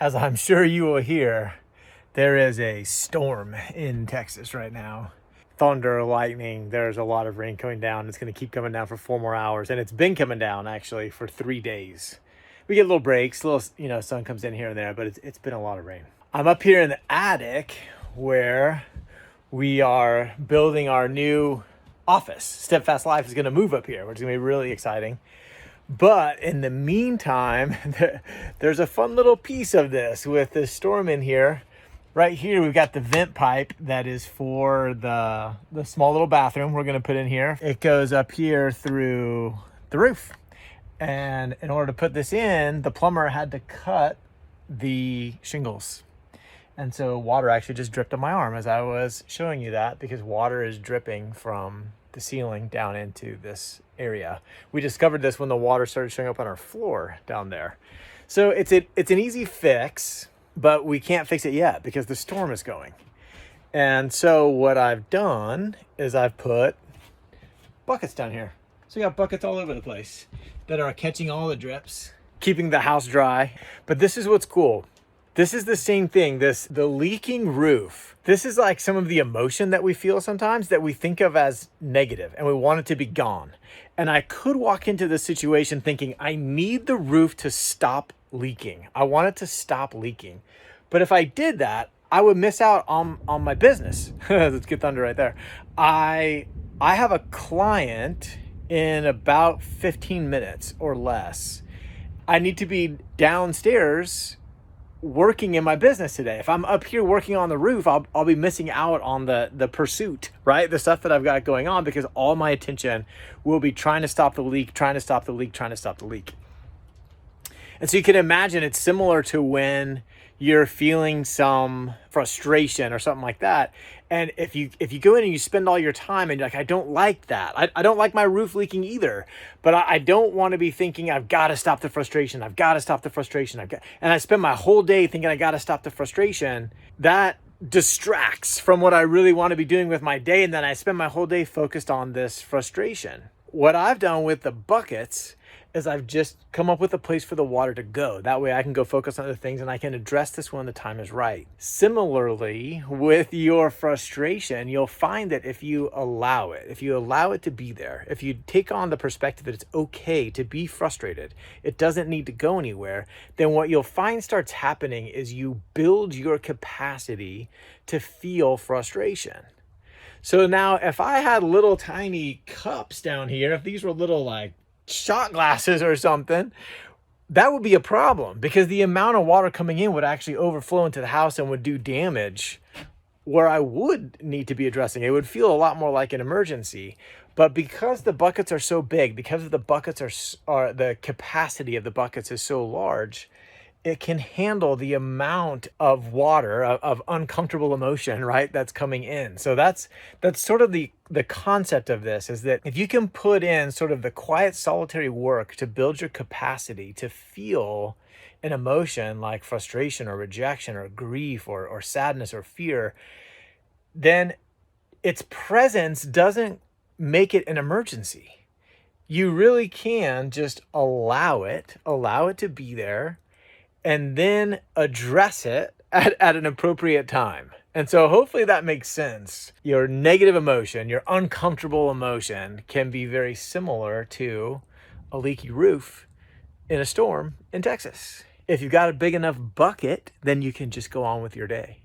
As I'm sure you will hear, there is a storm in Texas right now. Thunder, lightning, there's a lot of rain coming down. It's going to keep coming down for 4 more hours. And it's been coming down actually for 3 days. We get little breaks, little, sun comes in here and there, but it's been a lot of rain. I'm up here in the attic where we are building our new office. Steadfast Life is going to move up here, which is going to be really exciting. But in the meantime, there's a fun little piece of this with the storm in here. Right here, we've got the vent pipe that is for the small little bathroom we're going to put in here. It goes up here through the roof. And in order to put this in, the plumber had to cut the shingles. And so water actually just dripped on my arm as I was showing you that, because water is dripping from the ceiling down into this area. We discovered this when the water started showing up on our floor down there. So it's an easy fix, but we can't fix it yet because the storm is going. And so what I've done is I've put buckets down here. So we got buckets all over the place that are catching all the drips, keeping the house dry. But this is what's cool. This is the same thing, the leaking roof. This is like some of the emotion that we feel sometimes that we think of as negative and we want it to be gone. And I could walk into this situation thinking, I need the roof to stop leaking. I want it to stop leaking. But if I did that, I would miss out on my business. Let's get thunder right there. I have a client in about 15 minutes or less. I need to be downstairs working in my business today. If I'm up here working on the roof, I'll be missing out on the pursuit, right? The stuff that I've got going on, because all my attention will be trying to stop the leak, trying to stop the leak, trying to stop the leak. And so you can imagine it's similar to when you're feeling some frustration or something like that. And if you go in and you spend all your time and you're like, I don't like that. I don't like my roof leaking either, but I don't want to be thinking I've got to stop the frustration. I've got to stop the frustration. And I spend my whole day thinking I got to stop the frustration. That distracts from what I really want to be doing with my day. And then I spend my whole day focused on this frustration. What I've done with the buckets is I've just come up with a place for the water to go. That way I can go focus on other things and I can address this when the time is right. Similarly, with your frustration, you'll find that if you allow it to be there, if you take on the perspective that it's okay to be frustrated, it doesn't need to go anywhere, then what you'll find starts happening is you build your capacity to feel frustration. So now if I had little tiny cups down here, if these were little like shot glasses or something, that would be a problem, because the amount of water coming in would actually overflow into the house and would do damage where I would need to be addressing it. It would feel a lot more like an emergency. But because the buckets are so big, because the buckets are the capacity of the buckets is so large, it can handle the amount of water, of uncomfortable emotion, right, that's coming in. So that's sort of the concept of this, is that if you can put in sort of the quiet, solitary work to build your capacity to feel an emotion like frustration or rejection or grief or sadness or fear, then its presence doesn't make it an emergency. You really can just allow it to be there, and then address it at an appropriate time. And so hopefully that makes sense. Your negative emotion, your uncomfortable emotion, can be very similar to a leaky roof in a storm in Texas. If you've got a big enough bucket, then you can just go on with your day.